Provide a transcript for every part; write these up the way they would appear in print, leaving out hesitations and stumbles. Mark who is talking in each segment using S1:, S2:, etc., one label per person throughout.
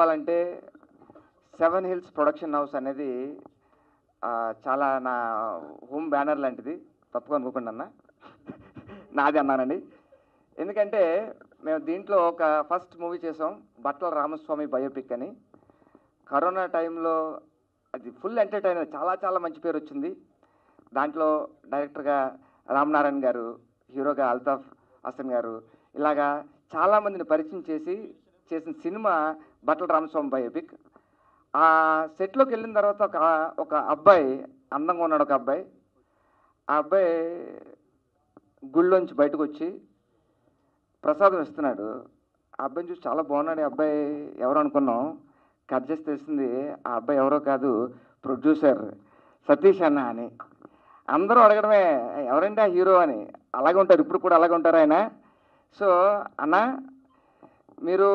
S1: చెప్పాలంటే 7 hills production house అనేది చాలా నా హోమ్ బ్యానర్ లాంటిది. తప్పుగా అనుకోకుండా అన్న, నాది అన్నానండి. ఎందుకంటే మేము దీంట్లో ఒక ఫస్ట్ మూవీ చేసాం, బట్ల రామస్వామి బయోపిక్ అని. కరోనా టైంలో అది ఫుల్ ఎంటర్టైనర్, చాలా చాలా మంచి పేరు వచ్చింది. దాంట్లో డైరెక్టర్గా రామనారాయణ గారు, హీరోగా అల్తాఫ్ హసన్ గారు, ఇలాగా చాలామందిని పరిచయం చేసిన సినిమా బట్ల రామస్వామి బయోపిక్. ఆ సెట్లోకి వెళ్ళిన తర్వాత ఒక అబ్బాయి, అందంగా ఉన్నాడు ఒక అబ్బాయి. ఆ అబ్బాయి గుళ్ళోంచి బయటకు వచ్చి ప్రసాదం ఇస్తున్నాడు. ఆ అబ్బాయిని చూసి చాలా బాగున్నాడు, ఆ అబ్బాయి ఎవరు అనుకున్నాం. కట్ చేసి తెలిసింది ఆ అబ్బాయి ఎవరో కాదు, ప్రొడ్యూసర్ సతీష్ అన్న అని. అందరూ అడగడమే ఎవరంటే ఆ హీరో అని. అలాగే ఉంటారు, ఇప్పుడు కూడా అలాగే ఉంటారు ఆయన. సో అన్న, మీరు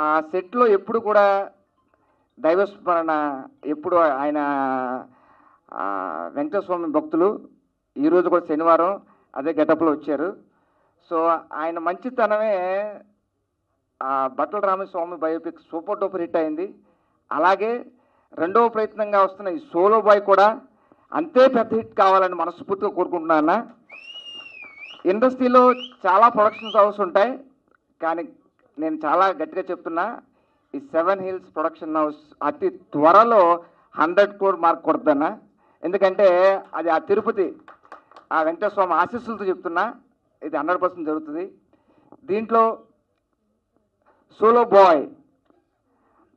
S1: ఆ సెట్లో ఎప్పుడు కూడా దైవస్మరణ, ఎప్పుడు ఆయన వెంకటస్వామి భక్తులు. ఈరోజు కూడా శనివారం అదే గెటప్లో వచ్చారు. సో ఆయన మంచితనమే Battala Ramaswamy biopic super duper hit అయింది. అలాగే రెండవ ప్రయత్నంగా వస్తున్న ఈ సోలో బాయ్ కూడా అంతే పెద్ద హిట్ కావాలని మనస్ఫూర్తిగా కోరుకుంటున్నాను. ఇండస్ట్రీలో చాలా ప్రొడక్షన్స్ హౌస్ ఉంటాయి, కానీ నేను చాలా గట్టిగా చెప్తున్నా, ఈ 7 హిల్స్ ప్రొడక్షన్ హౌస్ అతి త్వరలో 100 crore మార్క్ కొడుతున్నా. ఎందుకంటే అది ఆ తిరుపతి ఆ వెంకటస్వామి ఆశీస్సులతో చెప్తున్నా, ఇది 100% జరుగుతుంది. దీంట్లో సోలో బాయ్,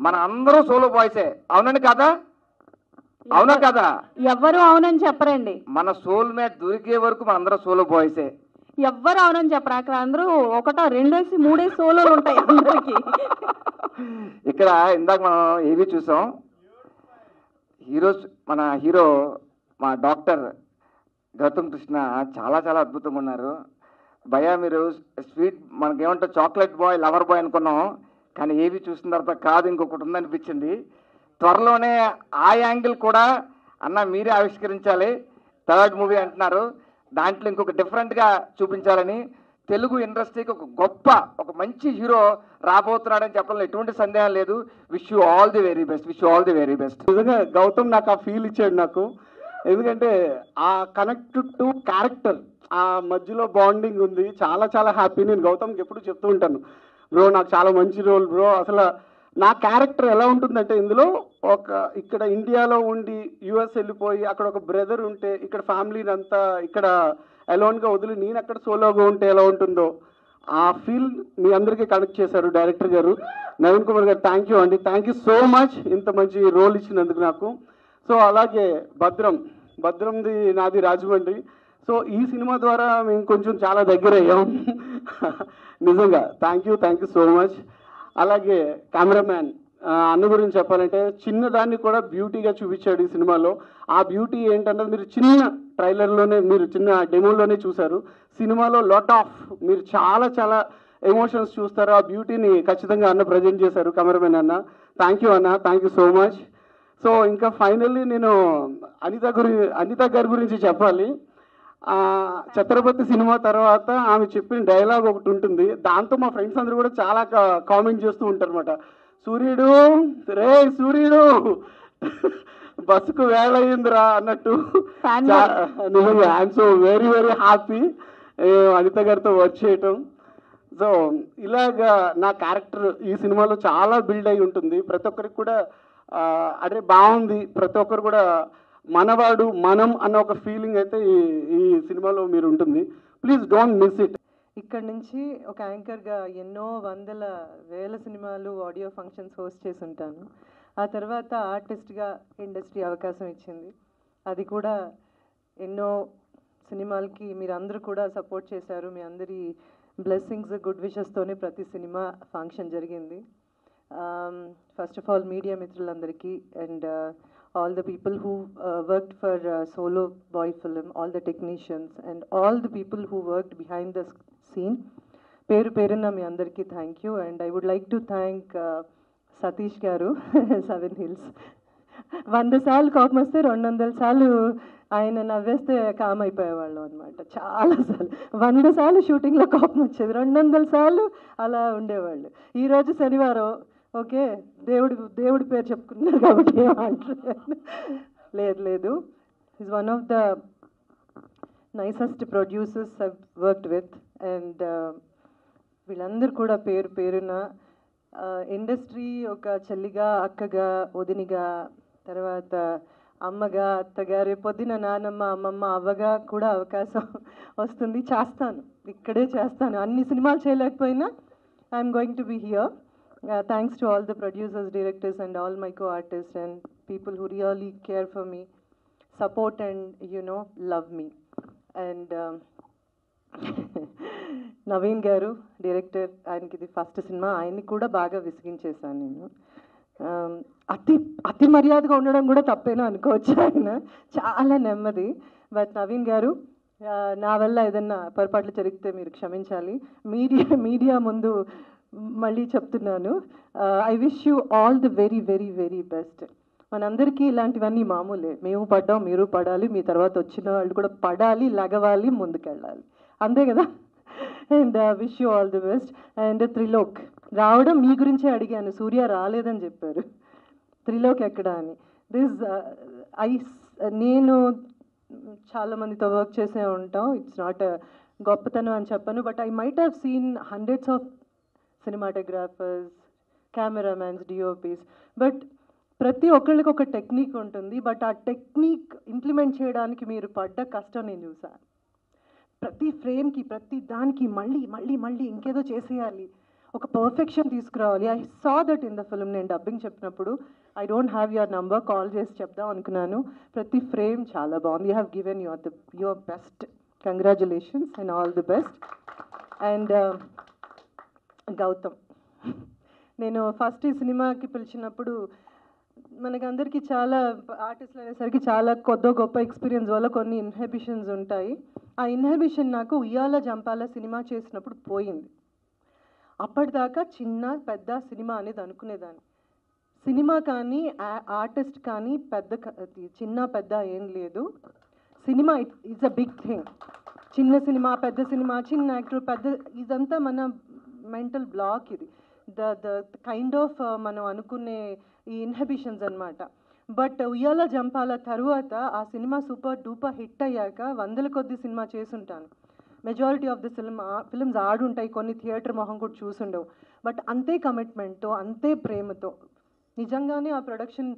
S1: మన అందరూ సోలో బాయ్సే. అవునండి కదా? అవునా కదా?
S2: ఎవ్వరు అవునని చెప్పరండి.
S1: మన సోల్ మేట్ దొరికే వరకు మన అందరూ సోలో బాయ్సే.
S2: ఎవ్వరు అవునని చెప్పరు. అక్కడ అందరూ 1, 2, 3 సోలోలు ఉంటాయి అందరికి.
S1: ఇక్కడ ఇందాక మనం ఏవి చూసాం, మన హీరో మా డాక్టర్ గౌతమ్ కృష్ణ చాలా చాలా అద్భుతంగా ఉన్నారు. భయ్యా మీరు స్వీట్, మనకేమంటే చాక్లెట్ బాయ్, లవర్ బాయ్ అనుకున్నాం, కానీ ఏవి చూసిన తర్వాత కాదు, ఇంకొకటి ఉందనిపించింది. త్వరలోనే ఆ యాంగిల్ కూడా అన్న మీరే ఆవిష్కరించాలి. 3rd మూవీ అంటున్నారు, దాంట్లో ఇంకొక డిఫరెంట్గా చూపించాలని. తెలుగు ఇండస్ట్రీకి ఒక మంచి హీరో రాబోతున్నాడని చెప్పడంలో ఎటువంటి సందేహం లేదు. Wish you all the very best, wish you all the very best.
S3: నిజంగా గౌతమ్ నాకు ఆ ఫీల్ ఇచ్చాడు నాకు. ఎందుకంటే ఆ కనెక్టెడ్ టు క్యారెక్టర్, ఆ మధ్యలో బాండింగ్ ఉంది. చాలా చాలా హ్యాపీ. నేను గౌతమ్కి ఎప్పుడు చెప్తూ ఉంటాను, బ్రో నాకు చాలా మంచి రోల్ బ్రో. అసలు నా క్యారెక్టర్ ఎలా ఉంటుందంటే, ఇందులో ఇక్కడ ఇండియాలో ఉండి యుఎస్ వెళ్ళిపోయి అక్కడ ఒక బ్రదర్ ఉంటే, ఇక్కడ ఫ్యామిలీని అంతా ఇక్కడ అలోన్గా వదిలి నేను అక్కడ సోలోగా ఉంటే ఎలా ఉంటుందో ఆ ఫీల్ మీ అందరికీ కనెక్ట్ చేశారు డైరెక్టర్ గారు. నవీన్ కుమార్ గారు థ్యాంక్ యూ అండి, థ్యాంక్ యూ సో మచ్ ఇంత మంచి రోల్ ఇచ్చినందుకు నాకు. సో అలాగే భద్రంది నాది రాజమండ్రి. సో ఈ సినిమా ద్వారా మేము కొంచెం చాలా దగ్గర అయ్యాం. నిజంగా థ్యాంక్ యూ సో మచ్. అలాగే కెమెరామ్యాన్ అన్న గురించి చెప్పాలంటే, చిన్నదాన్ని కూడా బ్యూటీగా చూపించాడు ఈ సినిమాలో. ఆ బ్యూటీ ఏంటన్నది మీరు చిన్న ట్రైలర్లోనే, మీరు చిన్న డెమోలోనే చూశారు. సినిమాలో మీరు చాలా చాలా ఎమోషన్స్ చూస్తారు. ఆ బ్యూటీని ఖచ్చితంగా అన్న ప్రజెంట్ చేశారు, కెమెరామెన్ అన్న. థ్యాంక్ యూ అన్న, thank you so much. So ఇంకా ఫైనల్లీ నేను అనిత గారి గురించి చెప్పాలి. ఛత్రపతి సినిమా తర్వాత ఆమె చెప్పిన డైలాగ్ ఒకటి ఉంటుంది, దాంతో మా ఫ్రెండ్స్ అందరూ కూడా చాలా కామెంట్ చేస్తూ ఉంటారు అనమాట. సూర్యుడు బస్సుకు వేళయిందిరా అన్నట్టు. నిజంగా I'm so very very happy Anitha గారితో వర్క్ చేయటం. సో ఇలాగా నా క్యారెక్టర్ ఈ సినిమాలో చాలా బిల్డ్ అయి ఉంటుంది. ప్రతి ఒక్కరికి కూడా అదే బాగుంది, ప్రతి ఒక్కరు కూడా మనవాడు మనం అన్న ఒక ఫీలింగ్ అయితే ఈ సినిమాలో మీరు ఉంటుంది. Please don't miss it.
S4: ఇక్కడ నుంచి ఒక యాంకర్గా ఎన్నో వందల వేల సినిమాలు ఆడియో ఫంక్షన్స్ హోస్ట్ చేసి ఉంటాను. ఆ తర్వాత ఆర్టిస్ట్గా ఇండస్ట్రీ అవకాశం ఇచ్చింది. అది కూడా ఎన్నో సినిమాలకి మీరు అందరూ కూడా సపోర్ట్ చేశారు. మీ అందరి బ్లెస్సింగ్స్, గుడ్ విషెస్తోనే ప్రతి సినిమా ఫంక్షన్ జరిగింది. ఫస్ట్ ఆఫ్ ఆల్ మీడియా మిత్రులందరికీ and all the people who worked for Solo Boy film, all the technicians and all the people who worked behind the scene. Peru Peruna mi andarki thank you, and I would like to thank Satish garu 7 Hills. 100 సార్లు కోపం వస్తే 200 సార్లు ఆయన నవ్వేస్తే com అయిపోయేవాళ్ళు అనమాట. చాలాసార్లు 100 సార్లు షూటింగ్లో కోపం వచ్చేది, 200 సార్లు అలా ఉండేవాళ్ళు. ఈరోజు శనివారం ఓకే, దేవుడి పేరు చెప్పుకున్నారు కాబట్టి ఏమంటారు. లేదు, is one of the nicest producers I've worked with. And వీళ్ళందరూ కూడా పేరున ఇండస్ట్రీ ఒక చెల్లిగా, అక్కగా, వదినిగా, తర్వాత అమ్మగా, అత్తగా, రేపొద్దున నానమ్మ, అమ్మమ్మ, అవ్వగా కూడా అవకాశం వస్తుంది. చేస్తాను, ఇక్కడే చేస్తాను. అన్ని సినిమాలు చేయలేకపోయినా I'm going to be here. Thanks to all the producers, directors and all my co-artists and people who really care for me, support and love me. And Naveen గారు డైరెక్టర్, ఆయనకి ఇది ఫస్ట్ సినిమా. ఆయన్ని కూడా బాగా విసిగించేశాను నేను. అతి మర్యాదగా ఉండడం కూడా తప్పేనా అనుకోవచ్చు. ఆయన చాలా నెమ్మది. బట్ నవీన్ గారు, నా వల్ల ఏదన్నా పొరపాట్లు జరిగితే మీరు క్షమించాలి. మీడియా ముందు మళ్ళీ చెప్తున్నాను, I wish you all the very very very best. మనందరికీ ఇలాంటివన్నీ మామూలే. మేము పడ్డాం, మీరు పడాలి, మీ తర్వాత వచ్చిన వాళ్ళు కూడా పడాలి, లగవాలి, ముందుకెళ్ళాలి, అంతే కదా. And wish you all the best. And Trilok రావడం మీ గురించే అడిగాను, సూర్య రాలేదని చెప్పారు. త్రిలోక్ ఎక్కడ అని. నేను చాలా మందితో వర్క్ చేసే ఉంటాం, ఇట్స్ నాట్ గొప్పతనం అని చెప్పను, but I might have seen hundreds of cinematographers, cameramens, DOPs, but ప్రతి ఒక్కళ్ళకి ఒక టెక్నిక్ ఉంటుంది. బట్ ఆ టెక్నిక్ ఇంప్లిమెంట్ చేయడానికి మీరు పడ్డ కష్టం నేను చూసాను. ప్రతి ఫ్రేమ్కి, ప్రతి దానికి మళ్ళీ మళ్ళీ మళ్ళీ ఇంకేదో చేసేయాలి, ఒక పర్ఫెక్షన్ తీసుకురావాలి. I saw that in the film. నేను డబ్బింగ్ చెప్పినప్పుడు I don't have your number, call చేసి చెప్దాం అనుకున్నాను. ప్రతి ఫ్రేమ్ చాలా బాగుంది. You have given your best. Congratulations and all the best. And Gautham, నేను ఫస్ట్ ఈ సినిమాకి పిలిచినప్పుడు మనకందరికీ చాలా ఆర్టిస్టులు అనేసరికి చాలా గొప్ప ఎక్స్పీరియన్స్ వల్ల కొన్ని ఇన్హిబిషన్స్ ఉంటాయి. ఆ ఇన్హిబిషన్ నాకు ఉయ్యాల జంపాల సినిమా చేసినప్పుడు పోయింది. అప్పటిదాకా చిన్న పెద్ద సినిమా అనేది అనుకునేదాన్ని. సినిమా కానీ ఆర్టిస్ట్ కానీ చిన్న పెద్ద ఏం లేదు. Cinema it's a big thing. చిన్న సినిమా, పెద్ద సినిమా, చిన్న యాక్టర్, పెద్ద, ఇదంతా మన మెంటల్ బ్లాక్. ఇది ద కైండ్ ఆఫ్ మనం అనుకునే ఈ ఇన్హిబిషన్స్ అనమాట. బట్ ఉయ్యాల జంపాల తరువాత ఆ సినిమా సూపర్ డూపర్ హిట్ అయ్యాక 100 కొద్ది సినిమా చేసుంటాను. మెజారిటీ ఆఫ్ ది ఫిల్మ్స్ ఆడుంటాయి, కొన్ని థియేటర్ మొహం కూడా చూసుండవు. బట్ అంతే కమిట్మెంట్తో, అంతే ప్రేమతో, నిజంగానే ఆ ప్రొడక్షన్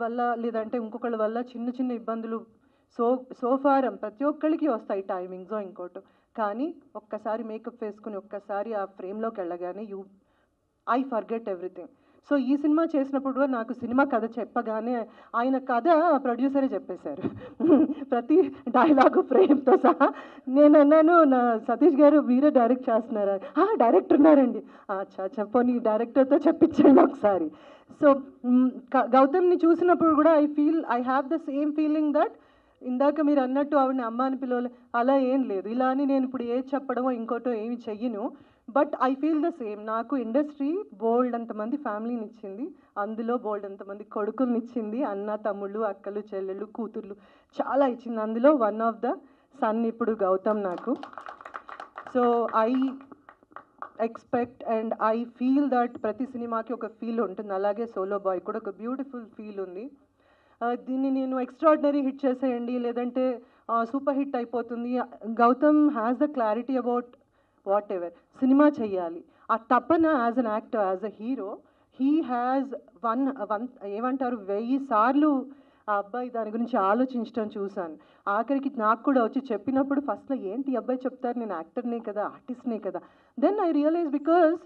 S4: వల్ల లేదంటే ఇంకొకళ్ళ వల్ల చిన్న చిన్న ఇబ్బందులు సోఫారం ప్రతి ఒక్కరికి వస్తాయి, టైమింగ్స్ ఇంకోటి. కానీ ఒక్కసారి మేకప్ వేసుకుని ఒక్కసారి ఆ ఫ్రేమ్లోకి వెళ్ళగానే ఐ ఫర్గెట్ ఎవ్రీథింగ్. సో ఈ సినిమా చేసినప్పుడు కూడా నాకు సినిమా కథ చెప్పగానే ఆయన కథ ప్రొడ్యూసరే చెప్పేశారు, ప్రతి డైలాగు ఫ్రేమ్తో సహా. నేను అన్నాను, నా సతీష్ గారు మీరే డైరెక్ట్ చేస్తున్నారా? డైరెక్టర్ ఉన్నారండి. చెప్పని డైరెక్టర్తో చెప్పించండి ఒకసారి. సో గౌతమ్ని చూసినప్పుడు కూడా I have the same feeling that ఇందాక మీరు అన్నట్టు ఆవిడని అమ్మ అని పిలవలే, అలా ఏం లేదు. ఇలా అని నేను ఇప్పుడు ఏది చెప్పడమో ఇంకోటో ఏమి చెయ్యను. But I feel the same. నాకు ఇండస్ట్రీ బోల్డ్ అంతమంది ఫ్యామిలీని ఇచ్చింది, అందులో బోల్డ్ అంతమంది కొడుకుల్ని ఇచ్చింది, అన్న తమ్ముళ్ళు, అక్కలు, చెల్లెళ్ళు, కూతుర్లు చాలా ఇచ్చింది. అందులో వన్ ఆఫ్ ద సన్ ఇప్పుడు గౌతమ్ నాకు. So I expect and I feel that ప్రతి సినిమాకి ఒక ఫీల్ ఉంటుంది. అలాగే సోలో బాయ్ కూడా ఒక బ్యూటిఫుల్ ఫీల్ ఉంది. దీన్ని నేను ఎక్స్ట్రాడినరీ హిట్ చేసేయండి లేదంటే సూపర్ హిట్ అయిపోతుంది. Gautam has the clarity about whatever cinema చెయ్యాలి, ఆ తపన as an actor, as a hero he has ఏమంటారు 1000 సార్లు ఆ అబ్బాయి దాని గురించి ఆలోచించడం చూశాను. ఆఖరికి నాకు కూడా వచ్చి చెప్పినప్పుడు ఫస్ట్లో ఏంటి ఈ అబ్బాయి చెప్తారు, నేను యాక్టర్నే కదా, ఆర్టిస్ట్నే కదా. దెన్ ఐ రియలైజ్ బికాజ్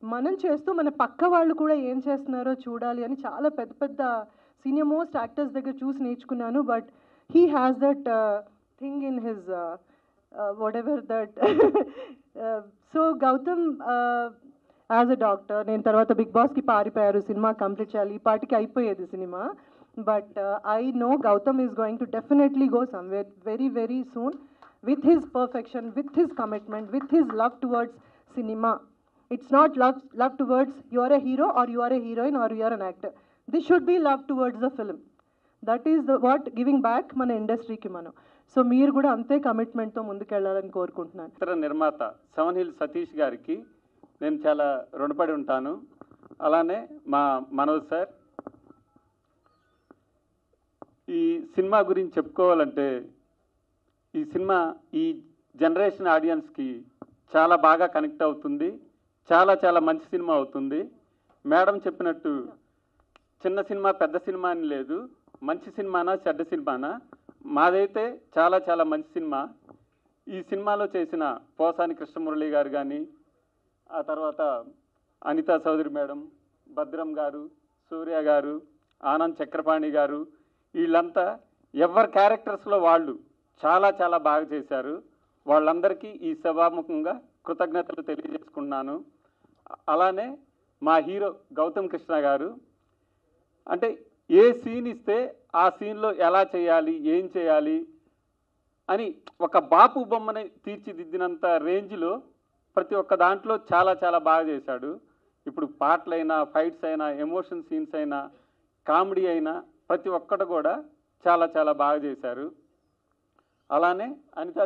S4: మనం చేస్తూ మన పక్క వాళ్ళు కూడా ఏం చేస్తున్నారో చూడాలి అని చాలా పెద్ద పెద్ద సీనియర్ మోస్ట్ యాక్టర్స్ దగ్గర చూసి నేర్చుకున్నాను. But he has that thing in his whatever that. So Gautam as a doctor, నేను తర్వాత బిగ్ బాస్కి పారిపోయారు, సినిమా కంప్లీట్ చేయాలి, ఈ పాటికి అయిపోయేది cinema. But I know Gautam is going to definitely go somewhere very very soon with his perfection, with his commitment, with his love towards cinema. It's not love towards you are a hero or you are a heroine or you are an actor. This should be love towards the film. That is what giving back మన ఇండస్ట్రీకి మనం. So మీరు కూడా అంతే కమిట్మెంట్తో ముందుకెళ్ళాలని కోరుకుంటున్నాను.
S5: ఇతర నిర్మాత 7 హిల్స్ సతీష్ గారికి నేను చాలా రుణపడి ఉంటాను. అలానే మా మనోజ్ సార్. ఈ సినిమా గురించి చెప్పుకోవాలంటే ఈ సినిమా ఈ జనరేషన్ ఆడియన్స్కి చాలా బాగా కనెక్ట్ అవుతుంది. చాలా చాలా మంచి సినిమా అవుతుంది. మేడం చెప్పినట్టు చిన్న సినిమా పెద్ద సినిమా అని లేదు, మంచి సినిమానా చెడ్డ సినిమానా, మాదైతే చాలా చాలా మంచి సినిమా. ఈ సినిమాలో చేసిన పోసాని కృష్ణమురళి గారు కానీ, ఆ తర్వాత అనితా చౌదరి మేడం, భద్రం గారు, సూర్య గారు, ఆనంద్ చక్రపాణి గారు, వీళ్ళంతా ఎవరి క్యారెక్టర్స్లో వాళ్ళు చాలా చాలా బాగా చేశారు. వాళ్ళందరికీ ఈ సభాముఖంగా కృతజ్ఞతలు తెలియజేసుకున్నాను. అలానే మా హీరో గౌతమ్ కృష్ణ గారు, అంటే ఏ సీన్ ఇస్తే ఆ సీన్లో ఎలా చేయాలి, ఏం చేయాలి అని ఒక బాపు బొమ్మని తీర్చిదిద్దినంత రేంజ్లో ప్రతి ఒక్క దాంట్లో చాలా చాలా బాగా చేశాడు. ఇప్పుడు పాటలైనా, ఫైట్స్ అయినా, ఎమోషన్ సీన్స్ అయినా, కామెడీ అయినా ప్రతి ఒక్కటి కూడా చాలా చాలా బాగా చేశారు. అలానే అనితా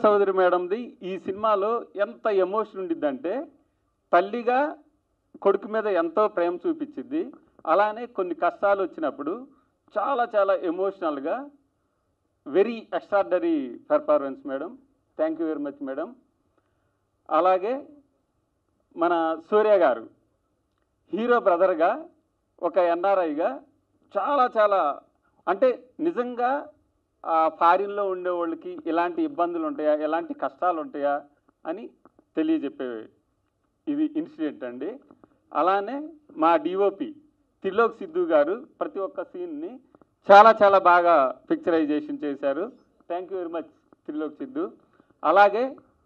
S5: చౌదరి మేడంది ఈ సినిమాలో ఎంత ఎమోషన్ ఉండిద్దంటే తల్లిగా కొడుకు మీద ఎంతో ప్రేమ చూపించింది. అలానే కొన్ని కష్టాలు వచ్చినప్పుడు చాలా చాలా ఎమోషనల్గా very extraordinary performance madam. Thank you very much madam. అలాగే మన సూర్య గారు హీరో బ్రదర్గా ఒక ఎన్ఆర్ఐగా చాలా చాలా అంటే నిజంగా ఫారిన్లో ఉండే వాళ్ళకి ఇలాంటి ఇబ్బందులు ఉంటాయా, ఎలాంటి కష్టాలు ఉంటాయా అని తెలియజెప్పే ఇది ఇన్సిడెంట్ అండి. అలానే మా డిఓపి త్రిలోక్ సిద్ధు గారు ప్రతి ఒక్క సీన్ని చాలా చాలా బాగా పిక్చరైజేషన్ చేశారు. Thank you very much Trilok Siddhu. అలాగే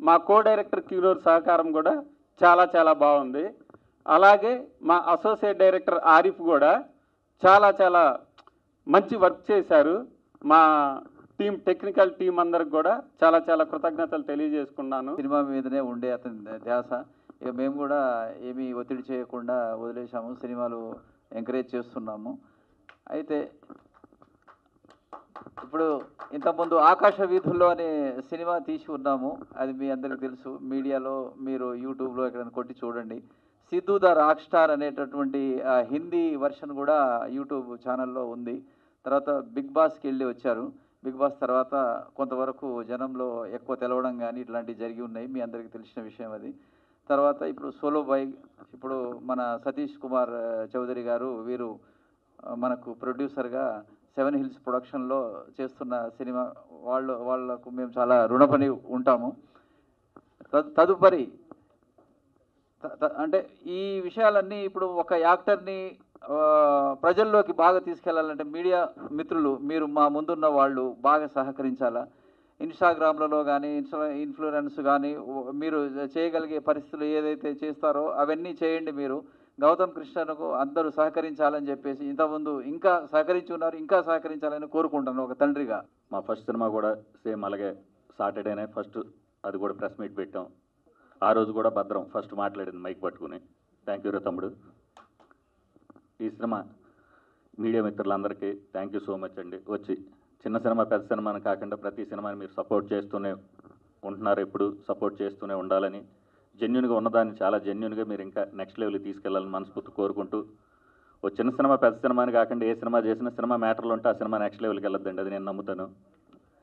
S5: మా కో డైరెక్టర్ కిరోర్ సహకారం కూడా చాలా చాలా బాగుంది. అలాగే మా అసోసియేట్ డైరెక్టర్ ఆరిఫ్ కూడా చాలా చాలా మంచి వర్క్ చేశారు. మా టీం, టెక్నికల్ టీం అందరికి కూడా చాలా చాలా కృతజ్ఞతలు తెలియజేసుకున్నాను.
S6: సినిమా మీదనే ఉండే అతని ధ్యాస. ఇక మేము కూడా ఏమీ ఒత్తిడి చేయకుండా వదిలేసాము, సినిమాలు ఎంకరేజ్ చేస్తున్నాము. అయితే ఇప్పుడు ఇంతకుముందు ఆకాశ వీధుల్లో అనే సినిమా తీసి ఉన్నాము, అది మీ అందరికీ తెలుసు. మీడియాలో మీరు యూట్యూబ్లో ఎక్కడైనా కొట్టి చూడండి. సిద్ధు ద రాక్ స్టార్ అనేటటువంటి హిందీ వర్షన్ కూడా యూట్యూబ్ ఛానల్లో ఉంది. తర్వాత బిగ్ బాస్కి వెళ్ళి వచ్చారు. బిగ్ బాస్ తర్వాత కొంతవరకు జనంలో ఎక్కువ తెలవడం కానీ ఇట్లాంటివి జరిగి ఉన్నాయి, మీ అందరికీ తెలిసిన విషయం అది. తర్వాత ఇప్పుడు సోలో బాయ్, ఇప్పుడు మన సతీష్ కుమార్ చౌదరి గారు వీరు మనకు ప్రొడ్యూసర్గా 7 హిల్స్ ప్రొడక్షన్లో చేస్తున్న సినిమా, వాళ్లకు మేము చాలా రుణపడి ఉంటాము. తదుపరి అంటే ఈ విషయాలన్నీ ఇప్పుడు ఒక యాక్టర్ని ప్రజల్లోకి బాగా తీసుకెళ్లాలంటే మీడియా మిత్రులు మీరు మా ముందున్న వాళ్ళు బాగా సహకరించాలా. ఇన్స్టాగ్రామ్లలో కానీ ఇన్ఫ్లుయెన్స్ కానీ మీరు చేయగలిగే పరిస్థితులు ఏదైతే చేస్తారో అవన్నీ చేయండి. మీరు గౌతమ్ కృష్ణకు అందరూ సహకరించాలని చెప్పేసి ఇంతకుముందు ఇంకా సహకరించి ఉన్నారు, ఇంకా సహకరించాలని కోరుకుంటాను ఒక తండ్రిగా.
S7: మా ఫస్ట్ సినిమా కూడా సేమ్ అలాగే సాటర్డేనే ఫస్ట్, అది కూడా ప్రెస్ మీట్ పెట్టాం. ఆ రోజు కూడా భద్రం ఫస్ట్ మాట్లాడింది మైక్ పట్టుకుని. థ్యాంక్ యూ రా తమ్ముడు. ఈ సినిమా మీడియా మిత్రులందరికీ థ్యాంక్ యూ సో మచ్ అండి. వచ్చి చిన్న సినిమా పెద్ద సినిమా అని కాకుండా ప్రతి సినిమాని మీరు సపోర్ట్ చేస్తూనే ఉంటున్నారు, ఎప్పుడు సపోర్ట్ చేస్తూనే ఉండాలని, జెన్యున్గా ఉన్నదాన్ని చాలా జెన్యున్గా మీరు ఇంకా నెక్స్ట్ లెవెల్కి తీసుకెళ్లాలని మనస్ఫూర్తి కోరుకుంటూ, ఓ చిన్న సినిమా పెద్ద సినిమా అని కాకుండా ఏ సినిమా చేసినా సినిమా మ్యాటర్లు ఉంటే ఆ సినిమా నెక్స్ట్ లెవెల్కి వెళ్ళొద్దండి, అది నేను నమ్ముతాను.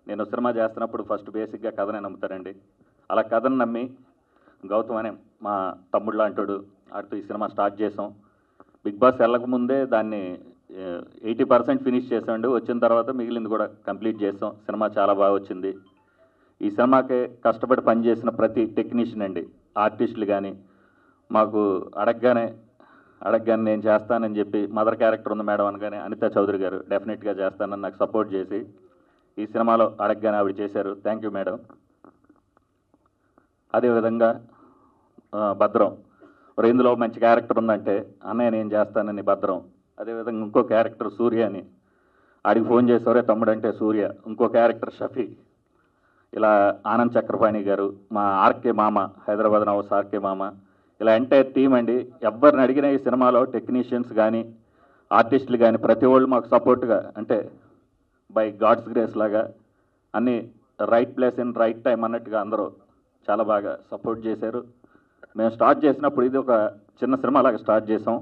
S7: నేను సినిమా చేస్తున్నప్పుడు ఫస్ట్ బేసిక్గా కథనే నమ్ముతానండి. అలా కథను నమ్మి గౌతమ్ అనే మా తమ్ముడు లాంటాడు, ఆడితో ఈ సినిమా స్టార్ట్ చేసాం. బిగ్ బాస్ వెళ్ళకముందే దాన్ని 80% ఫినిష్ చేసామండి. వచ్చిన తర్వాత మిగిలింది కూడా కంప్లీట్ చేసాం. సినిమా చాలా బాగా వచ్చింది. ఈ సినిమాకి కష్టపడి పనిచేసిన ప్రతి టెక్నీషియన్ అండి, ఆర్టిస్టులు కానీ మాకు అడగగానే నేను చేస్తానని చెప్పి, మదర్ క్యారెక్టర్ ఉంది మేడం అనగానే అనితా చౌదరి గారు డెఫినెట్గా చేస్తానని నాకు సపోర్ట్ చేసి ఈ సినిమాలో అడగగానే ఆవిడ చేశారు. Thank you madam. అదేవిధంగా భద్రం ఇందులో మంచి క్యారెక్టర్ ఉందంటే అన్నయ్య నేను చేస్తానని భద్రం. అదేవిధంగా ఇంకో క్యారెక్టర్ సూర్య అని, ఆడికి ఫోన్ చేసేవరే తమ్ముడు అంటే సూర్య. ఇంకో క్యారెక్టర్ షఫీ. ఇలా ఆనంద్ చక్రపాణి గారు, మా ఆర్కే మామ, హైదరాబాద్ నవాస్ ఆర్కే మామ, ఇలా ఎంటైర్ టీం అండి. ఎవరిని అడిగినా ఈ సినిమాలో టెక్నీషియన్స్ కానీ ఆర్టిస్టులు కానీ ప్రతి వాళ్ళు మాకు సపోర్ట్గా, అంటే బై గాడ్స్ గ్రేస్ లాగా అన్నీ right place in right time అన్నట్టుగా అందరూ చాలా బాగా సపోర్ట్ చేశారు. మేము స్టార్ట్ చేసినప్పుడు ఇది ఒక చిన్న సినిమా లాగా స్టార్ట్ చేసాం.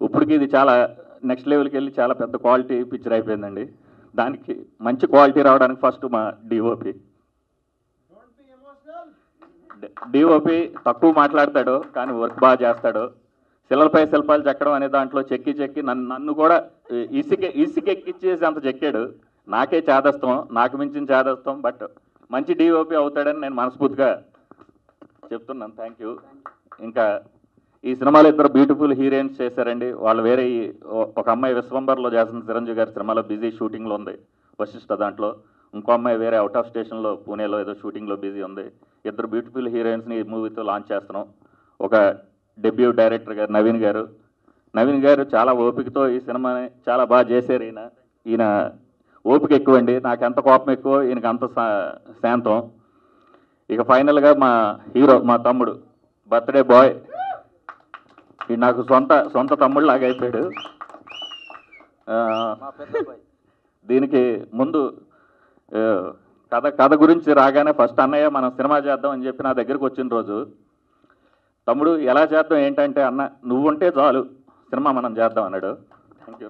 S7: ఇప్పటికి ఇది చాలా నెక్స్ట్ లెవెల్కి వెళ్ళి చాలా పెద్ద క్వాలిటీ పిక్చర్ అయిపోయిందండి. దానికి మంచి క్వాలిటీ రావడానికి ఫస్ట్ మా డిఓపి తక్కువ మాట్లాడతాడు కానీ వర్క్ బాగా చేస్తాడు. శిలలపై శిల్పాలు చెక్కడం అనే దాంట్లో చెక్కి నన్ను కూడా ఇసుకెక్కిచ్చేసి అంత చెక్కాడు. నాకే చేదస్తాం, నాకు మించిన చేదస్తాం. బట్ మంచి డిఓపి అవుతాడని నేను మనస్ఫూర్తిగా చెప్తున్నాను. Thank you. ఇంకా ఈ సినిమాలో ఇద్దరు బ్యూటిఫుల్ హీరోయిన్స్ చేశారండి. వాళ్ళు వేరే ఒక అమ్మాయి విశ్వంబర్లో చేస్తున్న చిరంజీవి గారి సినిమాలో బిజీ షూటింగ్లో ఉంది, వశిష్ఠ దాంట్లో. ఇంకో అమ్మాయి వేరే అవుట్ ఆఫ్ స్టేషన్లో పూణేలో ఏదో షూటింగ్లో బిజీ ఉంది. ఇద్దరు బ్యూటిఫుల్ హీరోయిన్స్ని ఈ మూవీతో లాంచ్ చేస్తున్నాం. ఒక డెబ్యూ డైరెక్టర్ గారు నవీన్ గారు చాలా ఓపికతో ఈ సినిమాని చాలా బాగా చేశారు. ఈయన ఓపిక ఎక్కువండి, నాకు ఎంత కోపం ఎక్కువ ఈయనకి అంత శాంతం. ఇక ఫైనల్గా మా హీరో, మా తమ్ముడు, బర్త్డే బాయ్, ఈ నాకు సొంత తమ్ముడు లాగా అయిపోయాడు. దీనికి ముందు కథ గురించి రాగానే ఫస్ట్ అన్నయ్య మనం సినిమా చేద్దాం అని చెప్పి నా దగ్గరికి వచ్చిన రోజు, తమ్ముడు ఎలా చేద్దాం ఏంటంటే, అన్న నువ్వుంటే చాలు సినిమా మనం చేద్దాం అన్నాడు. Thank you.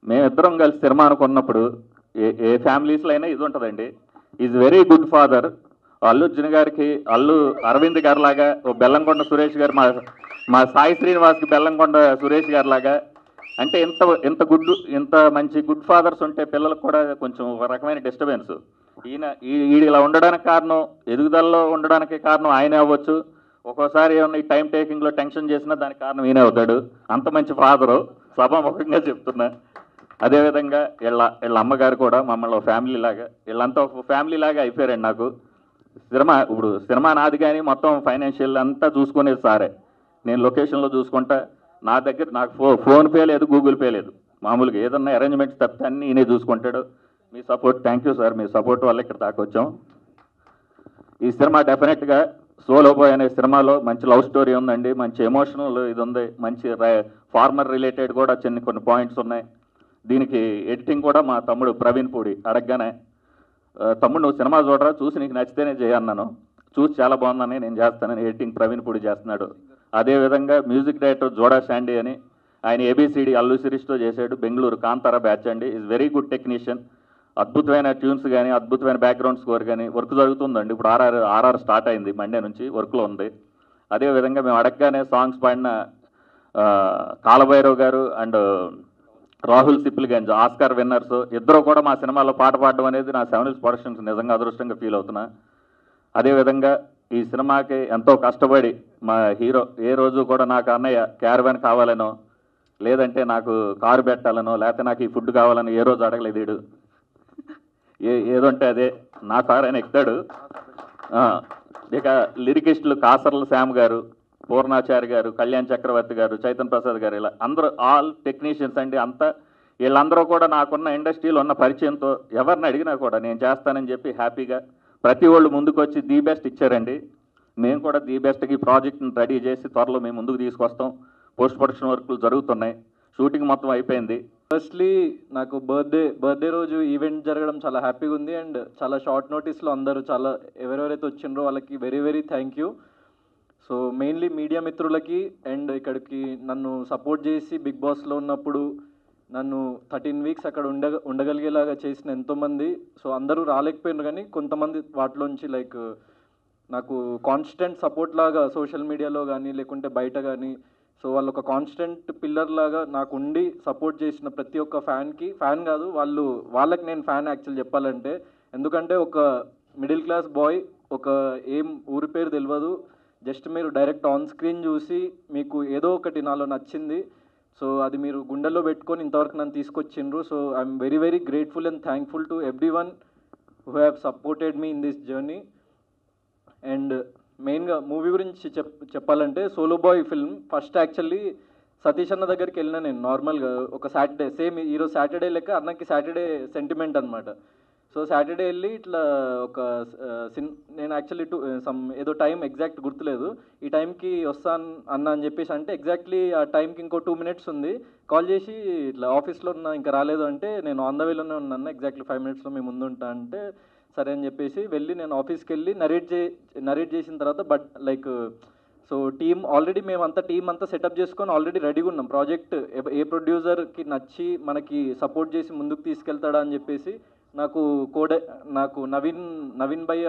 S7: మేమిద్దరం కలిసి సినిమా అనుకున్నప్పుడు ఏ ఫ్యామిలీస్లో అయినా ఇది ఉంటుందండి. Is very good father. Allu Arjun గారికి అల్లు అరవింద్ గారి లాగా, ఓ బెల్లంకొండ సురేష్ గారు, మా సాయి శ్రీనివాస్కి బెల్లంకొండ సురేష్ గారి లాగా. అంటే ఇంత మంచి గుడ్ ఫాదర్స్ ఉంటే పిల్లలకు కూడా కొంచెం ఒక రకమైన డిస్టర్బెన్స్. ఈయన ఇలా ఉండడానికి కారణం, ఎదుగుదలలో ఉండడానికి కారణం ఆయనే అవ్వచ్చు. ఒక్కోసారి ఏమన్నా ఈ టైం టేకింగ్లో టెన్షన్ చేసినా దానికి కారణం ఈయనే అవుతాడు. అంత మంచి ఫాదరు, సభాముఖంగా చెప్తున్నా. అదేవిధంగా వీళ్ళ అమ్మగారు కూడా మమ్మల్ని ఫ్యామిలీ లాగా, వీళ్ళంతా ఒక ఫ్యామిలీ లాగా అయిపోయారండి నాకు. ఇప్పుడు సినిమా నాది కానీ మొత్తం ఫైనాన్షియల్ అంతా చూసుకునేది సారే. నేను లొకేషన్లో చూసుకుంటా. నాకు ఫోన్పే లేదు, గూగుల్ పే లేదు. మామూలుగా ఏదన్నా అరేంజ్మెంట్స్ తప్పితే అన్నీ ఈయనే చూసుకుంటాడు. మీ సపోర్ట్, థ్యాంక్ యూ సార్, మీ సపోర్ట్ వల్ల ఇక్కడ దాకా వచ్చాం. ఈ సినిమా డెఫినెట్గా సోలో బాయ్ అనే సినిమాలో మంచి లవ్ స్టోరీ ఉందండి, మంచి ఎమోషనల్ ఇది ఉంది, మంచి ఫార్మర్ రిలేటెడ్ కూడా కొన్ని పాయింట్స్ ఉన్నాయి. దీనికి ఎడిటింగ్ కూడా మా తమ్ముడు ప్రవీణ్ పూడి అడగగానే, తమ్ముడు నువ్వు సినిమా చూడరా, చూసి నీకు నచ్చితేనే చేయన్నాను. చూసి చాలా బాగుందని నేను చేస్తానని ఎడిటింగ్ ప్రవీణ్ పూడి చేస్తున్నాడు. అదేవిధంగా మ్యూజిక్ డైరెక్టర్ జోడా శాండీ అని, ఆయన ఏబిసిడి అల్లు శిరీష్తో చేశాడు. బెంగళూరు కాంతారా బ్యాచ్ అండి. Is very good technician. అద్భుతమైన ట్యూన్స్ కానీ, అద్భుతమైన బ్యాక్గ్రౌండ్ స్కోర్ కానీ. వర్క్ జరుగుతుందండి. ఇప్పుడు ఆర్ఆర్ స్టార్ట్ అయింది, మండే నుంచి వర్క్లో ఉంది. అదేవిధంగా మేము అడగగానే సాంగ్స్ పాడిన కాలభైరవ్ గారు and Rahul Sipligunj Oscar winners ఇద్దరు కూడా మా సినిమాలో పాట పాడడం అనేది నా 7 Hills ప్రొడక్షన్స్ నిజంగా అదృష్టంగా ఫీల్ అవుతున్నా. అదేవిధంగా ఈ సినిమాకి ఎంతో కష్టపడి మా హీరో ఏ రోజు కూడా నాకు అన్నయ్య క్యారవాన్ కావాలనో, లేదంటే నాకు కారు పెట్టాలనో, లేకపోతే నాకు ఈ ఫుడ్ కావాలని ఏ రోజు అడగలేదు. వీడు ఏదంటే అదే నా కారు ఆయన ఎక్కుతాడు. ఇక లిరికిస్టులు కాసర్ల శ్యామ్ గారు, పూర్ణాచారి గారు, కళ్యాణ్ చక్రవర్తి గారు, చైతన్ ప్రసాద్ గారు, ఇలా అందరూ ఆల్ టెక్నీషియన్స్ అండి. అంతా వీళ్ళందరూ కూడా నాకున్న ఇండస్ట్రీలో ఉన్న పరిచయంతో ఎవరిని అడిగినా కూడా నేను చేస్తానని చెప్పి హ్యాపీగా ప్రతి వాళ్ళు ముందుకు వచ్చి ది బెస్ట్ ఇచ్చారండి. మేము కూడా ది బెస్ట్కి ప్రాజెక్ట్ని రెడీ చేసి త్వరలో మేము ముందుకు తీసుకొస్తాం. పోస్ట్ ప్రొడక్షన్ వర్క్లు జరుగుతున్నాయి, షూటింగ్ మొత్తం అయిపోయింది.
S8: ఫస్ట్లీ నాకు బర్త్డే రోజు ఈవెంట్ జరగడం చాలా హ్యాపీగా ఉంది. అండ్ చాలా షార్ట్ నోటీస్లో అందరూ ఎవరెవరైతే వచ్చిండ్రో వాళ్ళకి very very thank you. So mainly media మిత్రులకి అండ్ ఇక్కడికి నన్ను సపోర్ట్ చేసి బిగ్ బాస్లో ఉన్నప్పుడు నన్ను 13 వీక్స్ అక్కడ ఉండగలిగేలాగా చేసిన ఎంతోమంది. సో అందరూ రాలేకపోయినారు కానీ కొంతమంది వాటిలోంచి లైక్ నాకు కాన్స్టెంట్ సపోర్ట్ లాగా సోషల్ మీడియాలో కానీ లేకుంటే బయట కానీ, సో వాళ్ళు ఒక కాన్స్టెంట్ పిల్లర్ లాగా నాకు ఉండి సపోర్ట్ చేసిన ప్రతి ఒక్క ఫ్యాన్ కాదు వాళ్ళకి నేను ఫ్యాన్ యాక్చువల్ చెప్పాలంటే. ఎందుకంటే ఒక మిడిల్ క్లాస్ బాయ్, ఒక ఏం ఊరి పేరు తెలియదు, జస్ట్ మీరు డైరెక్ట్ ఆన్ స్క్రీన్ చూసి మీకు ఏదో ఒకటి నాలో నచ్చింది, సో అది మీరు గుండెల్లో పెట్టుకొని ఇంతవరకు నన్ను తీసుకొచ్చిండ్రు. So I'm very very grateful and thankful to everyone who have supported me in this journey. And మెయిన్గా మూవీ గురించి చెప్పాలంటే solo boy film first actually Satish అన్న దగ్గరికి వెళ్ళిన నేను నార్మల్గా ఒక సాటర్డే, సేమ్ ఈరోజు సాటర్డే లెక్క అన్నకి సాటర్డే సెంటిమెంట్ అనమాట. సో సాటర్డే వెళ్ళి ఇట్లా ఒక నేను యాక్చువల్లీ ఏదో టైం ఎగ్జాక్ట్ గుర్తులేదు, ఈ టైంకి వస్తాను అన్న అని చెప్పేసి అంటే ఎగ్జాక్ట్లీ ఆ టైంకి ఇంకో 2 minutes ఉంది. కాల్ చేసి ఇట్లా ఆఫీస్లో ఉన్నా ఇంకా రాలేదు అంటే నేను ఆన్ ద వేలోనే ఉన్నాను, ఎగ్జాక్ట్లీ 5 minutesలో మేము ముందు ఉంటా అంటే సరే అని చెప్పేసి వెళ్ళి నేను ఆఫీస్కి వెళ్ళి నరేట్ చేసిన తర్వాత but like so team already మేమంతా టీం అంతా సెటప్ చేసుకొని ఆల్రెడీ రెడీగా ఉన్నాం. ప్రాజెక్ట్ ఏ ప్రొడ్యూసర్కి నచ్చి మనకి సపోర్ట్ చేసి ముందుకు తీసుకెళ్తాడా అని చెప్పేసి నాకు నవీన్ భయ్య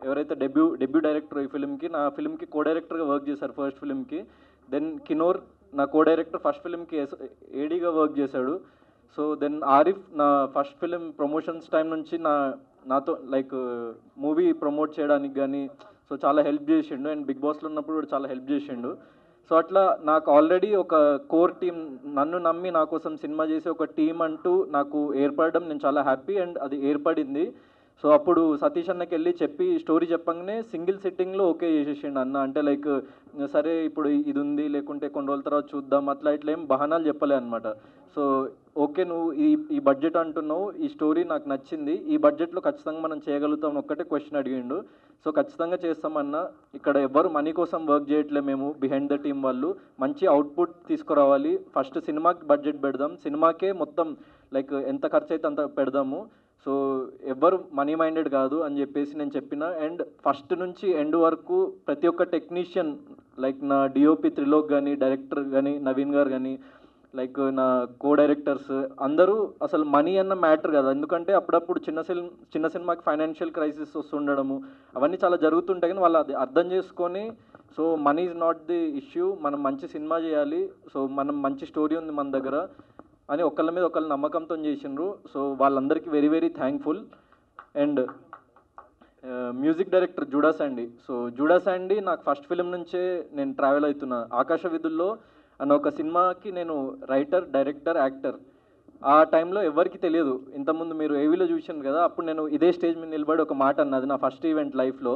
S8: ఎవరైతే డెబ్యూ డైరెక్టర్ ఈ ఫిల్మ్కి, నా ఫిల్మ్కి కో డైరెక్టర్గా వర్క్ చేశారు ఫస్ట్ ఫిల్మ్కి. దెన్ కినోర్ నా కో డైరెక్టర్ ఫస్ట్ ఫిల్మ్కి ఏడీగా వర్క్ చేశాడు. సో దెన్ ఆరిఫ్ నా ఫస్ట్ ఫిలిం ప్రమోషన్స్ టైం నుంచి నాతో లైక్ మూవీ ప్రమోట్ చేయడానికి కానీ సో చాలా హెల్ప్ చేసిండు. అండ్ బిగ్ బాస్లో ఉన్నప్పుడు కూడా చాలా హెల్ప్ చేసిండు. సో అట్లా నాకు ఆల్రెడీ ఒక కోర్ టీం, నన్ను నమ్మి నా కోసం సినిమా చేసే ఒక టీం అంటూ నాకు ఏర్పడడం నేను చాలా హ్యాపీ. అండ్ అది ఏర్పడింది. సో అప్పుడు సతీష్ అన్నకి వెళ్ళి చెప్పి స్టోరీ చెప్పగానే సింగిల్ సిట్టింగ్లో ఓకే చేసేసిండు అన్న. అంటే లైక్ సరే ఇప్పుడు ఇది ఉంది, లేకుంటే కొన్ని రోజుల తర్వాత చూద్దాం, అట్లా ఇట్లా ఏం బహానాలు చెప్పలే అనమాట. సో ఓకే నువ్వు ఈ బడ్జెట్ అంటున్నావు, ఈ స్టోరీ నాకు నచ్చింది, ఈ బడ్జెట్లో ఖచ్చితంగా మనం చేయగలుగుతాం ఒక్కటే క్వశ్చన్ అడిగిండు. సో ఖచ్చితంగా చేస్తామన్నా. ఇక్కడ ఎవరు మనీ కోసం వర్క్ చేయట్లే, మేము బిహైండ్ ద టీమ్ వాళ్ళు మంచి అవుట్పుట్ తీసుకురావాలి, ఫస్ట్ సినిమాకి బడ్జెట్ పెడదాం, సినిమాకే మొత్తం లైక్ ఎంత ఖర్చు అయితే అంత పెడదాము, సో ఎవరు మనీ మైండెడ్ కాదు అని చెప్పేసి నేను చెప్పిన. అండ్ ఫస్ట్ నుంచి ఎండ్ వరకు ప్రతి ఒక్క టెక్నీషియన్ లైక్ నా డిఓపి త్రిలోక్ కానీ, డైరెక్టర్ కానీ నవీన్ గారు కానీ, లైక్ నా కో డైరెక్టర్స్ అందరూ అసలు మనీ అన్న మ్యాటర్ కదా. ఎందుకంటే అప్పుడప్పుడు చిన్న సినిమాకి ఫైనాన్షియల్ క్రైసిస్ వస్తుండడము అవన్నీ చాలా జరుగుతుంటాయి. కానీ వాళ్ళు అది అర్థం చేసుకొని so money is not the issue, మనం మంచి సినిమా చేయాలి, సో మనం మంచి స్టోరీ ఉంది మన దగ్గర అని ఒకళ్ళ మీద ఒకళ్ళు నమ్మకంతో చేసిండ్రు. సో వాళ్ళందరికీ very very thankful. And music director JUDA Sandy. So JUDA Sandy నాకు ఫస్ట్ ఫిలిం నుంచే నేను ట్రావెల్ అవుతున్నా. ఆకాశ విధుల్లో అన్న ఒక సినిమాకి నేను రైటర్, డైరెక్టర్, యాక్టర్. ఆ టైంలో ఎవరికి తెలియదు. ఇంతకుముందు మీరు ఏవీలో చూసాను కదా, అప్పుడు నేను ఇదే స్టేజ్ మీద నిలబడి ఒక మాట అన్న, అది నా ఫస్ట్ ఈవెంట్ లైఫ్లో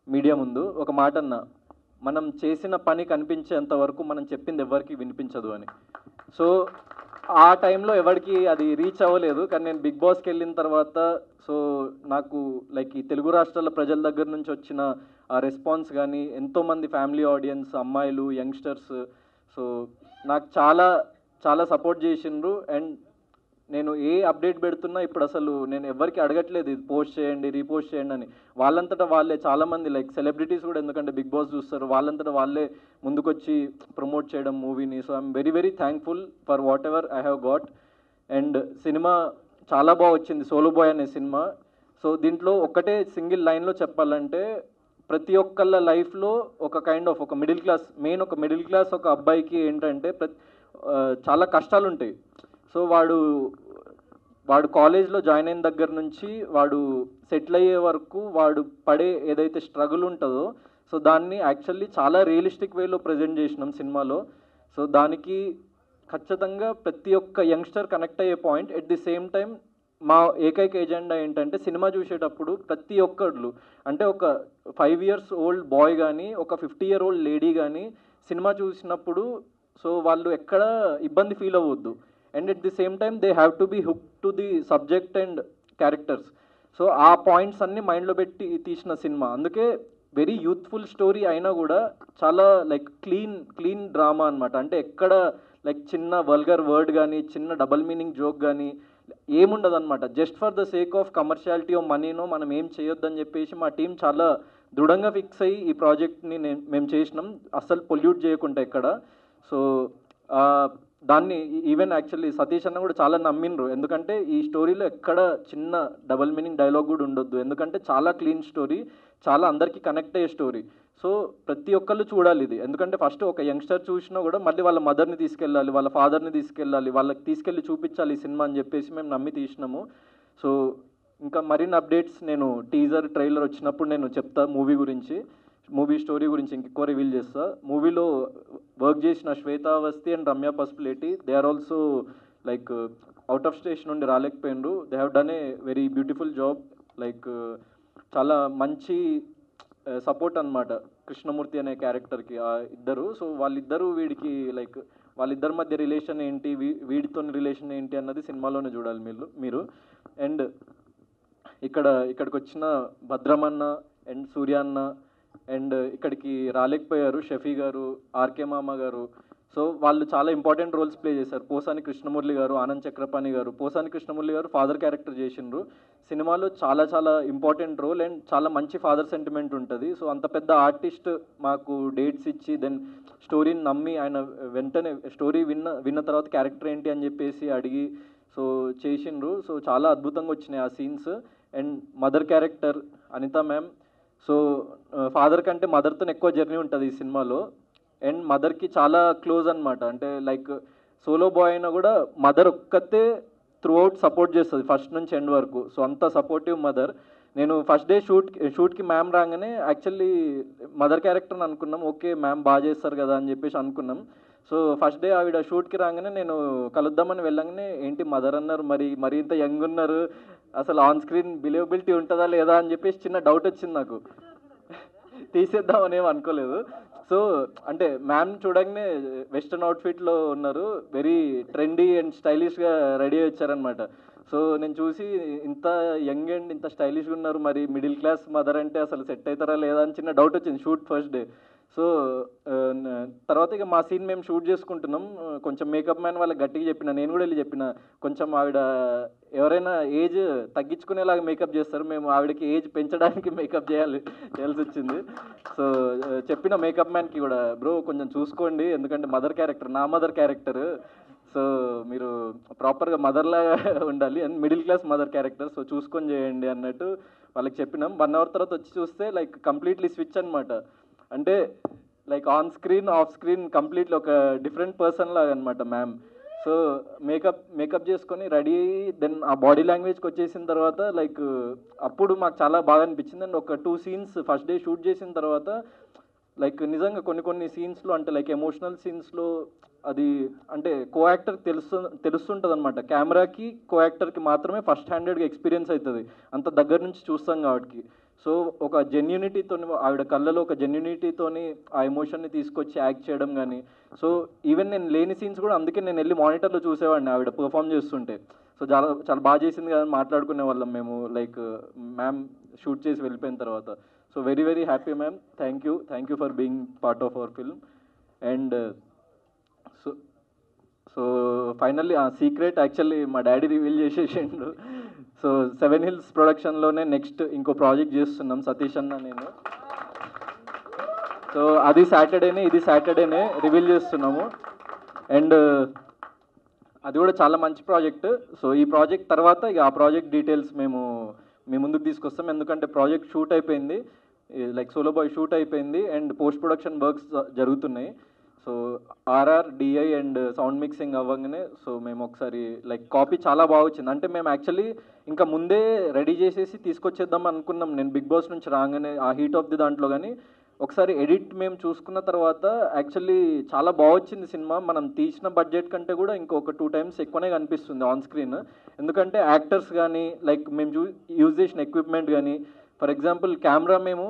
S8: మీడియా ముందు ఒక మాట అన్న, మనం చేసిన పని కనిపించేంత వరకు మనం చెప్పింది ఎవరికి వినిపించదు అని. సో ఆ టైంలో ఎవరికి అది రీచ్ అవ్వలేదు. కానీ నేను బిగ్ బాస్కి వెళ్ళిన తర్వాత సో నాకు లైక్ ఈ తెలుగు రాష్ట్రాల ప్రజల దగ్గర నుంచి వచ్చిన ఆ రెస్పాన్స్ కానీ, ఎంతోమంది ఫ్యామిలీ ఆడియన్స్, అమ్మాయిలు, యంగ్స్టర్స్ సో నాకు చాలా చాలా సపోర్ట్ చేసిండ్రు. అండ్ నేను ఏ అప్డేట్ పెడుతున్నా ఇప్పుడు అసలు నేను ఎవరికి అడగట్లేదు ఇది పోస్ట్ చేయండి, రీపోస్ట్ చేయండి అని. వాళ్ళంతటా వాళ్ళే చాలామంది లైక్ సెలబ్రిటీస్ కూడా, ఎందుకంటే బిగ్ బాస్ చూస్తారు, వాళ్ళంతటా వాళ్ళే ముందుకొచ్చి ప్రమోట్ చేయడం మూవీని. So I'm very very thankful for what ever I have got. And cinema చాలా బాగా వచ్చింది, సోలో బాయ్ అనే సినిమా. సో దీంట్లో ఒక్కటే సింగిల్ లైన్లో చెప్పాలంటే, ప్రతి ఒక్కళ్ళ లైఫ్లో ఒక కైండ్ ఆఫ్ ఒక మిడిల్ క్లాస్, మెయిన్ ఒక మిడిల్ క్లాస్ ఒక అబ్బాయికి ఏంటంటే చాలా కష్టాలు ఉంటాయి. సో వాడు కాలేజ్లో జాయిన్ అయిన దగ్గర నుంచి వాడు సెటిల్ అయ్యే వరకు వాడు పడే ఏదైతే స్ట్రగుల్ ఉంటుందో సో దాన్ని యాక్చువల్లీ చాలా రియలిస్టిక్ వేలో ప్రజెంట్ చేసినాం సినిమాలో. సో దానికి ఖచ్చితంగా ప్రతి ఒక్క యంగ్స్టర్ కనెక్ట్ అయ్యే point. At the same time మా ఏకైక ఎజెండా ఏంటంటే సినిమా చూసేటప్పుడు ప్రతి ఒక్కళ్ళు అంటే ఒక 5 years old బాయ్ కానీ, ఒక 50 year old లేడీ కానీ సినిమా చూసినప్పుడు సో వాళ్ళు ఎక్కడ ఇబ్బంది ఫీల్ అవ్వద్దు. And at the same time they have to be hook to the subject and characters. So ఆ పాయింట్స్ అన్నీ మైండ్లో పెట్టి తీసిన సినిమా. అందుకే వెరీ యూత్ఫుల్ స్టోరీ అయినా కూడా చాలా లైక్ క్లీన్ డ్రామా అనమాట. అంటే ఎక్కడ లైక్ చిన్న వల్గర్ వర్డ్ కానీ, చిన్న డబల్ మీనింగ్ జోక్ కానీ ఏముండదు అనమాట. Just for the sake of commerciality of మనీనో మనం ఏం చేయొద్దని చెప్పేసి మా టీం చాలా దృఢంగా ఫిక్స్ అయ్యి ఈ ప్రాజెక్ట్ని మేము చేసినాం, అస్సలు పొల్యూట్ చేయకుండా ఎక్కడ. సో దాన్ని ఈవెన్ యాక్చువల్లీ సతీష్ అన్న కూడా చాలా నమ్మిండ్రు. ఎందుకంటే ఈ స్టోరీలో ఎక్కడ చిన్న డబల్ మీనింగ్ డైలాగ్ కూడా ఉండొద్దు. ఎందుకంటే చాలా క్లీన్ స్టోరీ, చాలా అందరికీ కనెక్ట్ అయ్యే స్టోరీ. సో ప్రతి ఒక్కళ్ళు చూడాలి ఇది. ఎందుకంటే ఫస్ట్ ఒక యంగ్స్టర్ చూసినా కూడా మళ్ళీ వాళ్ళ మదర్ని తీసుకెళ్ళాలి, వాళ్ళ ఫాదర్ని తీసుకెళ్ళాలి, వాళ్ళకి తీసుకెళ్ళి చూపించాలి ఈ సినిమా అని చెప్పేసి మేము నమ్మి తీసినాము. సో ఇంకా మరిన్ని అప్డేట్స్ నేను టీజర్, ట్రైలర్ వచ్చినప్పుడు నేను చెప్తా మూవీ గురించి, మూవీ స్టోరీ గురించి ఇంకెక్కువ రివీల్ చేస్తా. మూవీలో వర్క్ చేసిన Shweta Awasthi and Ramya Pasupuleti, they are also like out of station నుండి రాలేకపోయినరు. They have done a very beautiful job. Like చాలా మంచి సపోర్ట్ అనమాట కృష్ణమూర్తి అనే క్యారెక్టర్కి ఆ ఇద్దరు. సో వాళ్ళిద్దరూ వీడికి లైక్ వాళ్ళిద్దరి మధ్య రిలేషన్ ఏంటి, వీడితో రిలేషన్ ఏంటి అన్నది సినిమాలోనే చూడాలి మీరు. అండ్ ఇక్కడికి వచ్చిన భద్రమన్న అండ్ సూర్య అన్న అండ్ ఇక్కడికి రాలేకపోయారు షఫీ గారు, ఆర్కే మామ గారు. సో వాళ్ళు చాలా ఇంపార్టెంట్ రోల్స్ ప్లే చేశారు. పోసాని కృష్ణమురళి గారు, ఆనంద్ చక్రపాణి గారు. పోసాని కృష్ణమురళి గారు ఫాదర్ క్యారెక్టర్ చేసిండ్రు. సినిమాలో చాలా చాలా ఇంపార్టెంట్ రోల్ అండ్ చాలా మంచి ఫాదర్ సెంటిమెంట్ ఉంటుంది. సో అంత పెద్ద ఆర్టిస్ట్ మాకు డేట్స్ ఇచ్చి దెన్ స్టోరీని నమ్మి ఆయన వెంటనే స్టోరీ విన్న తర్వాత క్యారెక్టర్ ఏంటి అని చెప్పేసి అడిగి సో చేసిండ్రు. సో చాలా అద్భుతంగా వచ్చినాయి ఆ scenes. And mother character Anitha ma'am. So father కంటే మదర్తో ఎక్కువ జర్నీ ఉంటుంది ఈ సినిమాలో. అండ్ మదర్కి చాలా క్లోజ్ అనమాట. అంటే లైక్ సోలో బాయ్ అయినా కూడా మదర్ ఒక్కతే త్రూ అవుట్ సపోర్ట్ చేస్తుంది ఫస్ట్ నుంచి ఎండ్ వరకు. సో అంత సపోర్టివ్ మదర్. నేను ఫస్ట్ డే షూట్కి మ్యామ్ రాగానే యాక్చువల్లీ మదర్ క్యారెక్టర్ని అనుకున్నాం. ఓకే మ్యామ్ బాగా చేస్తారు కదా అని చెప్పేసి అనుకున్నాం. సో ఫస్ట్ డే ఆవిడ షూట్కి రాగానే నేను కలుద్దామని వెళ్ళగానే ఏంటి మదర్ అన్నారు, మరి ఇంత యంగ్ ఉన్నారు, అసలు ఆన్ స్క్రీన్ బిలీవబిలిటీ ఉంటుందా లేదా అని చెప్పేసి చిన్న డౌట్ వచ్చింది నాకు. తీసేద్దామని ఏం అనుకోలేదు. సో అంటే మ్యామ్ చూడగానే వెస్ట్రన్ అవుట్ఫిట్లో ఉన్నారు, వెరీ ట్రెండీ అండ్ స్టైలిష్గా రెడీ అయ్యి వచ్చారనమాట. సో నేను చూసి ఇంత యంగ్ అండ్ ఇంత స్టైలిష్గా ఉన్నారు, మరి మిడిల్ క్లాస్ మదర్ అంటే అసలు సెట్ అవుతారా లేదా అని చిన్న డౌట్ వచ్చింది షూట్ ఫస్ట్ డే. సో తర్వాత ఇక మా సీన్ మేము షూట్ చేసుకుంటున్నాం. కొంచెం మేకప్ మ్యాన్ వాళ్ళకి గట్టిగా చెప్పిన, నేను కూడా వెళ్ళి చెప్పిన కొంచెం ఆవిడ ఎవరైనా ఏజ్ తగ్గించుకునేలాగా మేకప్ చేస్తారు, మేము ఆవిడకి ఏజ్ పెంచడానికి మేకప్ చేయాల్సి వచ్చింది. సో చెప్పిన మేకప్ మ్యాన్కి కూడా బ్రో కొంచెం చూసుకోండి, ఎందుకంటే మదర్ క్యారెక్టర్ నా మదర్ క్యారెక్టర్, సో మీరు ప్రాపర్గా మదర్లాగా ఉండాలి and middle class mother character, so చూసుకొని చేయండి అన్నట్టు వాళ్ళకి చెప్పినాం. 1 అవర్ తర్వాత వచ్చి చూస్తే లైక్ కంప్లీట్లీ స్విచ్ అనమాట. అంటే like on screen off screen completely ఒక డిఫరెంట్ పర్సన్ లాగా అనమాట మ్యామ్. సో మేకప్ చేసుకొని రెడీ అయ్యి దెన్ ఆ బాడీ లాంగ్వేజ్కి వచ్చేసిన తర్వాత లైక్ అప్పుడు మాకు చాలా బాగా అనిపించింది. అండ్ ఒక 2 సీన్స్ ఫస్ట్ డే షూట్ చేసిన తర్వాత లైక్ నిజంగా కొన్ని సీన్స్లో అంటే లైక్ ఎమోషనల్ సీన్స్లో అది అంటే కో యాక్టర్ తెలుస్తుంటుంది అనమాట. కెమెరాకి కో యాక్టర్కి మాత్రమే ఫస్ట్ హ్యాండెడ్గా ఎక్స్పీరియన్స్ అవుతుంది, అంత దగ్గర నుంచి చూస్తాం కాబట్టి. సో ఒక జెన్యూనిటీతో ఆవిడ కళ్ళలో ఒక జెన్యూనిటీతోని ఆ ఎమోషన్ని తీసుకొచ్చి యాక్ట్ చేయడం కానీ, సో ఈవెన్ నేను లేని సీన్స్ కూడా అందుకే నేను వెళ్ళి మానిటర్లో చూసేవాడిని ఆవిడ పర్ఫామ్ చేస్తుంటే. సో చాలా చాలా బాగా చేసింది కదా మాట్లాడుకునే వాళ్ళం మేము లైక్ మ్యామ్ షూట్ చేసి వెళ్ళిపోయిన తర్వాత. So very very happy ma'am, thank you for being part of our film. And so finally ఆ సీక్రెట్ యాక్చువల్లీ మా డాడీ రివీల్ చేసేసిండు. సో 7 Hills ప్రొడక్షన్లోనే నెక్స్ట్ ఇంకో ప్రాజెక్ట్ చేస్తున్నాం సతీష్ అన్న నేను. సో అది ఇది సాటర్డేనే రివీల్ చేస్తున్నాము. అండ్ అది కూడా చాలా మంచి ప్రాజెక్ట్. సో ఈ ప్రాజెక్ట్ తర్వాత ఇక ఆ ప్రాజెక్ట్ డీటెయిల్స్ మేము మీ ముందుకు తీసుకొస్తాం, ఎందుకంటే ప్రాజెక్ట్ షూట్ అయిపోయింది, లైక్ సోలో బాయ్ షూట్ అయిపోయింది అండ్ పోస్ట్ ప్రొడక్షన్ వర్క్స్ జరుగుతున్నాయి. So RR DI and sound mixing అవ్వగానే సో మేము ఒకసారి లైక్ కాపీ చాలా బాగా వచ్చింది. అంటే మేము యాక్చువల్లీ ఇంకా ముందే రెడీ చేసేసి తీసుకొచ్చేద్దాం అనుకున్నాం నేను బిగ్ బాస్ నుంచి రాగానే ఆ హీట్ ఆఫ్ ది దాంట్లో. కానీ ఒకసారి ఎడిట్ మేము చూసుకున్న తర్వాత యాక్చువల్లీ చాలా బాగా వచ్చింది సినిమా. మనం తీసిన బడ్జెట్ కంటే కూడా ఇంకొక 2 times ఎక్కువనే కనిపిస్తుంది ఆన్ స్క్రీన్, ఎందుకంటే యాక్టర్స్ కానీ లైక్ మేము యూజ్ చేసిన ఎక్విప్మెంట్ కానీ. ఫర్ ఎగ్జాంపుల్ కెమెరా మేము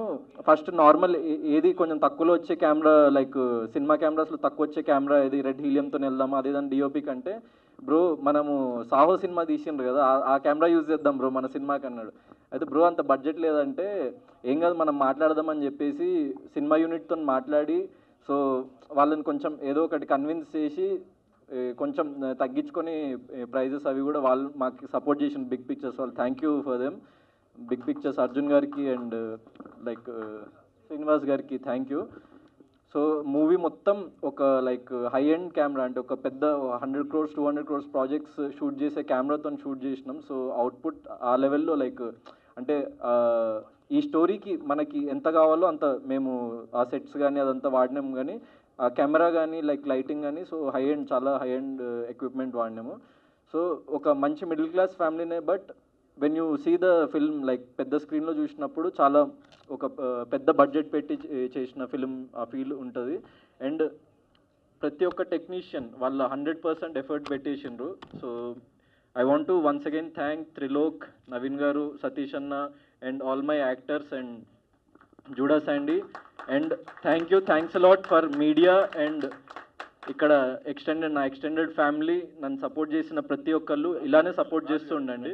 S8: ఫస్ట్ నార్మల్ ఏది కొంచెం తక్కువలో వచ్చే కెమెరా లైక్ సినిమా కెమెరాస్లో తక్కువ వచ్చే కెమెరా ఏది రెడ్ హీలియంతో వెళ్దామా అదేదాన్ని డిఓపి కంటే బ్రో మనము సాహో సినిమా తీసిండ్రు కదా ఆ కెమెరా యూజ్ చేద్దాం బ్రో మన సినిమాకి అన్నాడు. అయితే బ్రో అంత బడ్జెట్ లేదంటే ఏం కాదు మనం మాట్లాడదామని చెప్పేసి సినిమా యూనిట్తో మాట్లాడి సో వాళ్ళని కొంచెం ఏదో ఒకటి కన్విన్స్ చేసి కొంచెం తగ్గించుకొని ప్రైజెస్ అవి కూడా వాళ్ళు మాకు సపోర్ట్ చేసిన బిగ్ పిక్చర్స్ వాళ్ళు, thank you for them. Big Pictures Arjun గారికి అండ్ లైక్ శ్రీనివాస్ గారికి థ్యాంక్ యూ. సో మూవీ మొత్తం ఒక లైక్ హై ఎండ్ కెమెరా అంటే ఒక పెద్ద 100 crores 200 crores ప్రాజెక్ట్స్ షూట్ చేసే కెమెరాతో షూట్ చేసినాం. సో అవుట్పుట్ ఆ లెవెల్లో లైక్ అంటే ఈ స్టోరీకి మనకి ఎంత కావాలో అంత మేము ఆ సెట్స్ కానీ అదంతా వాడినాం, కానీ ఆ కెమెరా కానీ లైక్ లైటింగ్ కానీ సో చాలా హై ఎండ్ ఎక్విప్మెంట్ వాడినాము. సో ఒక మంచి మిడిల్ క్లాస్ ఫ్యామిలీనే, but when you see the film like పెద్ద స్క్రీన్లో చూసినప్పుడు చాలా ఒక పెద్ద బడ్జెట్ పెట్టి చేసిన ఫిల్మ్ ఆ ఫీల్ ఉంటుంది. అండ్ ప్రతి ఒక్క టెక్నీషియన్ వాళ్ళ 100% ఎఫర్ట్ పెట్టేసిండ్రు. So I want to once again thank Trilok, Naveen గారు, సతీష్ అన్న and all my actors and Judah Sandhy. And thanks a lot for media and ఇక్కడ నా ఎక్స్టెండెడ్ ఫ్యామిలీ నన్ను సపోర్ట్ చేసిన ప్రతి ఒక్కళ్ళు ఇలానే సపోర్ట్ చేస్తూ ఉండండి.